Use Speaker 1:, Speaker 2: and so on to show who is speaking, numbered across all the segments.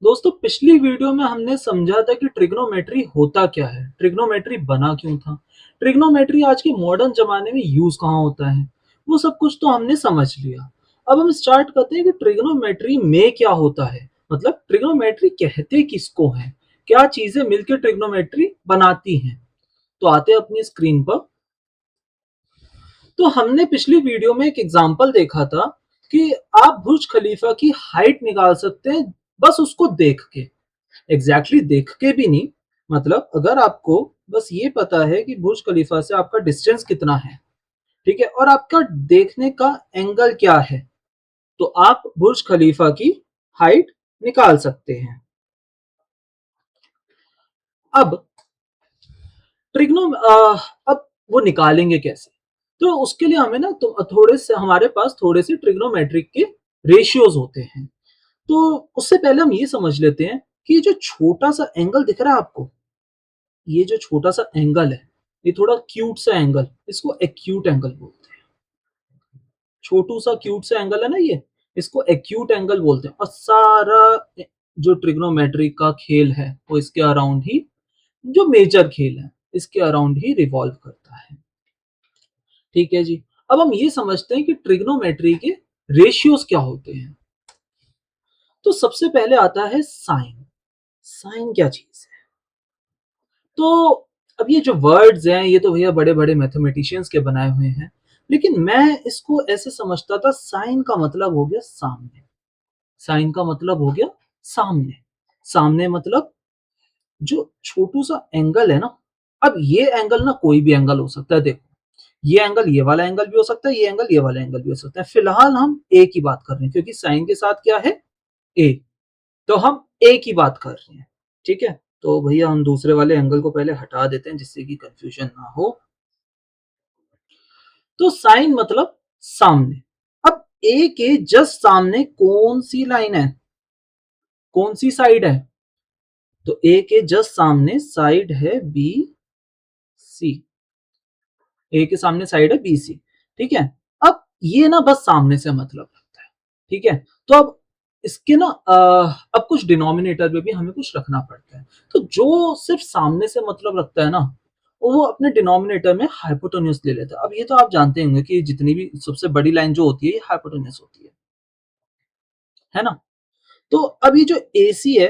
Speaker 1: दोस्तों पिछली वीडियो में हमने समझा था कि ट्रिग्नोमेट्री होता क्या है, ट्रिग्नोमेट्री बना क्यों था, ट्रिग्नोमेट्री आज के मॉडर्न जमाने में यूज कहाँ होता है, वो सब कुछ तो हमने समझ लिया। अब हम स्टार्ट करते हैं कि ट्रिग्नोमेट्री में क्या होता है, मतलब ट्रिग्नोमेट्री कहते किसको है, क्या चीजें मिलकर ट्रिग्नोमेट्री बनाती हैं। तो आते हैं अपनी स्क्रीन पर। तो हमने पिछली वीडियो में एक एग्जांपल देखा था कि आप बुर्ज खलीफा की हाइट निकाल सकते हैं बस उसको देख के। एग्जैक्टली देख के भी नहीं, मतलब अगर आपको बस ये पता है कि बुर्ज खलीफा से आपका डिस्टेंस कितना है, ठीक है, और आपका देखने का एंगल क्या है, तो आप बुर्ज खलीफा की हाइट निकाल सकते हैं। अब ट्रिग्नो अब वो निकालेंगे कैसे? तो उसके लिए हमें ना तो थोड़े से हमारे पास थोड़े से ट्रिग्नोमेट्रिक के रेशियोज होते हैं। तो उससे पहले हम ये समझ लेते हैं कि ये जो छोटा सा एंगल दिख रहा है आपको, ये जो छोटा सा एंगल है, ये थोड़ा क्यूट सा एंगल, इसको एक्यूट एंगल बोलते हैं। छोटू सा क्यूट सा एंगल है ना ये, इसको एक्यूट एंगल बोलते हैं। और सारा जो ट्रिग्नोमेट्री का खेल है वो इसके अराउंड ही, जो मेजर खेल है इसके अराउंड ही रिवॉल्व करता है। ठीक है जी। अब हम ये समझते हैं कि ट्रिग्नोमेट्री के रेशियोज क्या होते हैं। तो सबसे पहले आता है साइन। साइन क्या चीज है? तो अब ये जो वर्ड्स हैं ये तो भैया बड़े बड़े मैथमेटिशियंस के बनाए हुए हैं, लेकिन मैं इसको ऐसे समझता था, साइन का मतलब हो गया सामने। साइन का मतलब हो गया सामने। सामने मतलब जो छोटू सा एंगल है ना, अब ये एंगल ना कोई भी एंगल हो सकता है। देखो, ये एंगल ये वाला एंगल भी हो सकता है, ये एंगल ये वाला एंगल भी हो सकता है। फिलहाल हम ए की बात कर रहे हैं क्योंकि साइन के साथ क्या है, ए। तो हम ए की बात कर रहे हैं, ठीक है। तो भैया हम दूसरे वाले एंगल को पहले हटा देते हैं जिससे कि कंफ्यूजन ना हो। तो साइन मतलब सामने। अब ए के जस्ट सामने कौन सी लाइन है, कौन सी साइड है? तो ए के जस्ट सामने साइड है बी सी। ए के सामने साइड है बी सी, ठीक है। अब ये ना बस सामने से मतलब रखता है, ठीक है। तो अब इसके ना अब कुछ डिनोमिनेटर में भी हमें कुछ रखना पड़ता है। तो जो सिर्फ सामने से मतलब रखता है ना, वो अपने डिनोमिनेटर में हाइपोटेन्यूज ले लेता है। अब ये तो आप जानते होंगे कि जितनी भी सबसे बड़ी लाइन जो होती है ये हाइपोटेन्यूज होती है ना। तो अब ये जो ए सी है,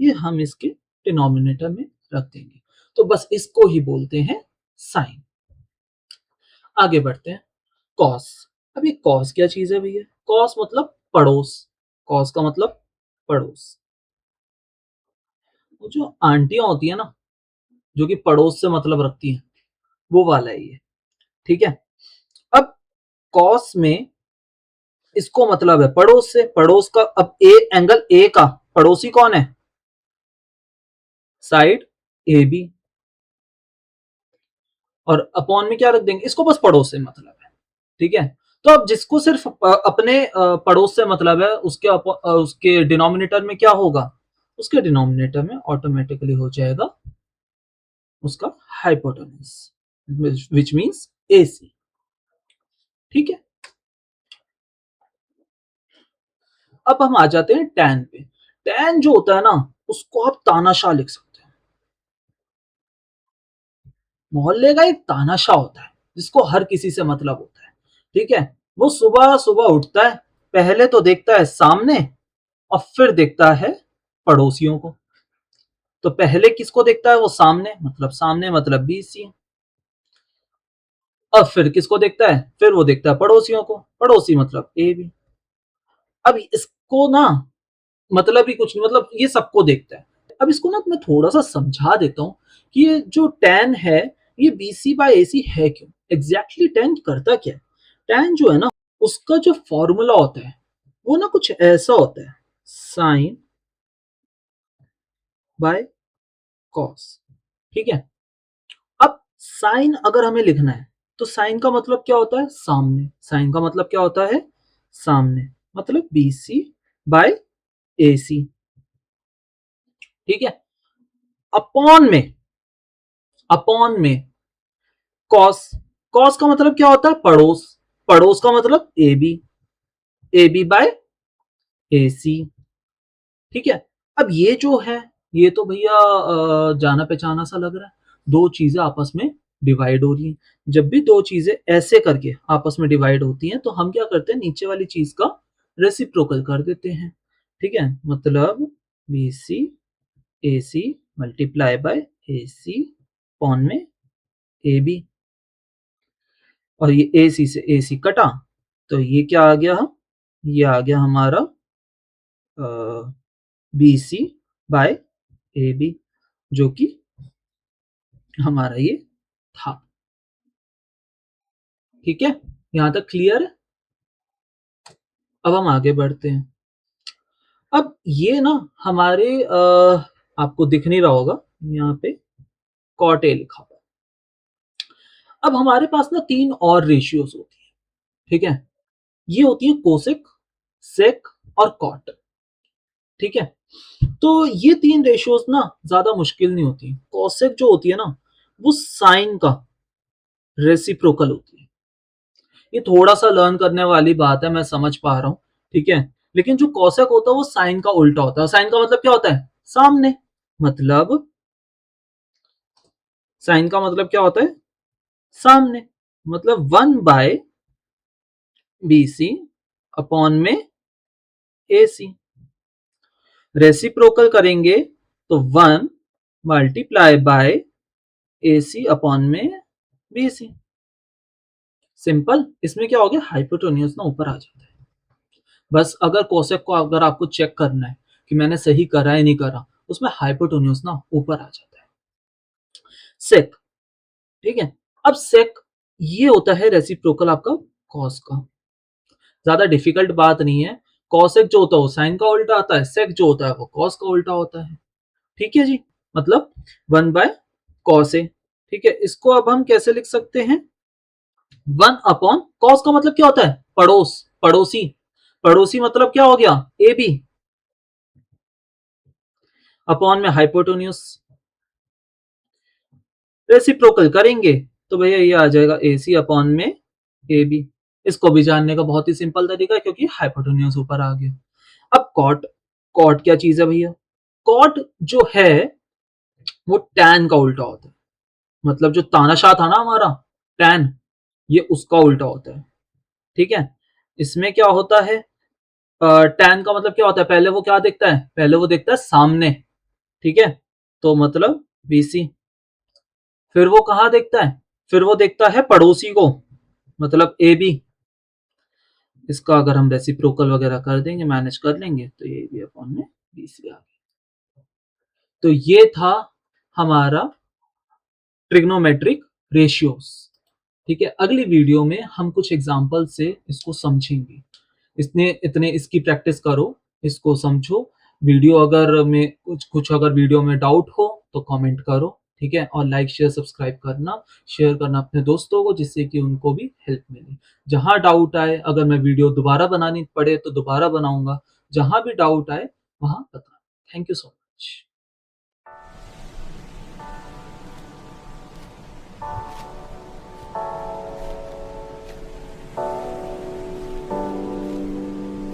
Speaker 1: ये हम इसके डिनोमिनेटर में रख देंगे। तो बस इसको ही बोलते हैं साइन। आगे बढ़ते हैं। कॉस। अब ये कॉस क्या चीज है भैया? कॉस मतलब पड़ोस। कॉस का मतलब पड़ोस। वो जो आंटियां होती है ना, जो कि पड़ोस से मतलब रखती हैं, वो वाला है ये, ठीक है। अब कॉस में इसको मतलब है पड़ोस से, पड़ोस का। अब ए एंगल ए का पड़ोसी कौन है? Side A B. और अपॉन में क्या रख देंगे? इसको बस पड़ोस से मतलब है, ठीक है। तो अब जिसको सिर्फ अपने पड़ोस से मतलब है, उसके डिनोमिनेटर में क्या होगा? उसके डिनोमिनेटर में ऑटोमेटिकली हो जाएगा उसका hypotenuse, which means A C, ठीक है। अब हम आ जाते हैं टैन पे। टैन जो होता है ना, उसको आप तानाशाह लिख सकते हैं। मोहल्ले का एक तानाशाह होता है जिसको हर किसी से मतलब होता है, ठीक है। वो सुबह सुबह उठता है, पहले तो देखता है सामने और फिर देखता है पड़ोसियों को। तो पहले किसको देखता है? वो सामने मतलब बी सी। और फिर किसको देखता है? फिर वो देखता है पड़ोसियों को, पड़ोसी मतलब ए बी। अब इसको ना मतलब ही कुछ नहीं, मतलब ये सबको देखता है। अब इसको ना मैं थोड़ा सा समझा देता हूँ कि ये जो tan है, ये बी सी बाई ए सी है क्यों, एग्जैक्टली tan करता क्या है। tan जो है ना, उसका जो फॉर्मूला होता है वो ना कुछ ऐसा होता है, साइन बाय कॉस, ठीक है। अब साइन अगर हमें लिखना है, तो साइन का मतलब क्या होता है? सामने। साइन का मतलब क्या होता है? सामने, मतलब B C by A C, ठीक है। अपॉन में, अपॉन में कॉस। कॉस का मतलब क्या होता है? पड़ोस। पड़ोस का मतलब A B, A B by A C, ठीक है। अब ये जो है, ये तो भैया जाना पहचाना सा लग रहा है, दो चीजें आपस में डिवाइड हो रही हैं। जब भी दो चीजें ऐसे करके आपस में डिवाइड होती हैं तो हम क्या करते हैं, नीचे वाली चीज का रेसिप्रोकल कर देते हैं। ठीक है, मतलब B C A C multiply by A C upon में ए बी, और ये ए सी से ए सी कटा, तो ये क्या आ गया, ये आ गया हमारा B C by A B, जो कि हमारा ये था। ठीक है, यहां तक क्लियर है। अब हम आगे बढ़ते हैं। अब ये ना हमारे आपको दिख नहीं रहा होगा, यहाँ पे कॉट ए लिखा हुआ। अब हमारे पास ना तीन और रेशियोज होती है। ठीक है, ये होती है कोसेक, सेक और कॉट। ठीक है, तो ये तीन रेशियोज ना ज्यादा मुश्किल नहीं होती। कोसेक जो होती है ना, वो साइन का रेसिप्रोकल होती है। ये थोड़ा सा लर्न करने वाली बात है, मैं समझ पा रहा हूं। ठीक है, लेकिन जो कोसेक होता है वो साइन का उल्टा होता है। साइन का मतलब क्या होता है, सामने। मतलब साइन का मतलब क्या होता है, सामने। मतलब 1 बी सी अपॉन में ए सी। रेसिप्रोकल करेंगे तो 1 × ए सी अपॉन में बी सी। सिंपल। इसमें क्या हो गया, हाइपोटेन्यूज ना ऊपर आ जाता है। बस अगर कोसेक को अगर आपको चेक करना है कि मैंने सही करा है नहीं करा, उसमें हाइपोटेन्यूज ना ऊपर आ जाता है। सेक। ठीक है, अब सेक ये होता है रेसिप्रोकल आपका कॉस का। ज्यादा डिफिकल्ट बात नहीं है। कॉसेक जो होता है वो साइन का उल्टा आता है, सेक जो होता है वो कॉस का उल्टा होता है। ठीक है जी, मतलब 1/cos ए। ठीक है, इसको अब हम कैसे लिख सकते हैं, 1/cos का मतलब क्या होता है, पड़ोस, पड़ोसी। पड़ोसी मतलब क्या हो गया, ए बी, अपॉन में हाइपोटेन्यूज। रेसिप्रोकल करेंगे तो भैया ये आ जाएगा ए सी अपॉन में ए बी। इसको भी जानने का बहुत ही सिंपल तरीका है, क्योंकि हाइपोटेन्यूज ऊपर आ गया। अब कॉट। कॉट क्या चीज है भैया, कॉट जो है वो टैन का उल्टा होता है। मतलब जो तानाशाह था ना हमारा, टैन, ये उसका उल्टा होता है। ठीक है, इसमें क्या होता है, टैन का मतलब क्या होता है, पहले वो क्या देखता है, पहले वो देखता है सामने। ठीक है, तो मतलब बीसी। फिर वो कहां देखता है, फिर वो देखता है पड़ोसी को, मतलब ए बी। इसका अगर हम रेसिप्रोकल वगैरह कर देंगे, मैनेज कर लेंगे, तो ये बी अपॉन में बी सी आ गया। तो ये था हमारा ट्रिग्नोमेट्रिक रेशियोज। ठीक है, अगली वीडियो में हम कुछ एग्जाम्पल से इसको समझेंगे। इसने इतने इसकी प्रैक्टिस करो, इसको समझो। वीडियो अगर में कुछ कुछ अगर वीडियो में डाउट हो तो कमेंट करो। ठीक है, और लाइक शेयर सब्सक्राइब करना, शेयर करना अपने दोस्तों को, जिससे कि उनको भी हेल्प मिले। जहां डाउट आए, अगर मैं वीडियो दोबारा बनानी पड़े तो दोबारा बनाऊंगा। जहां भी डाउट आए वहां बताना। Thank you so much.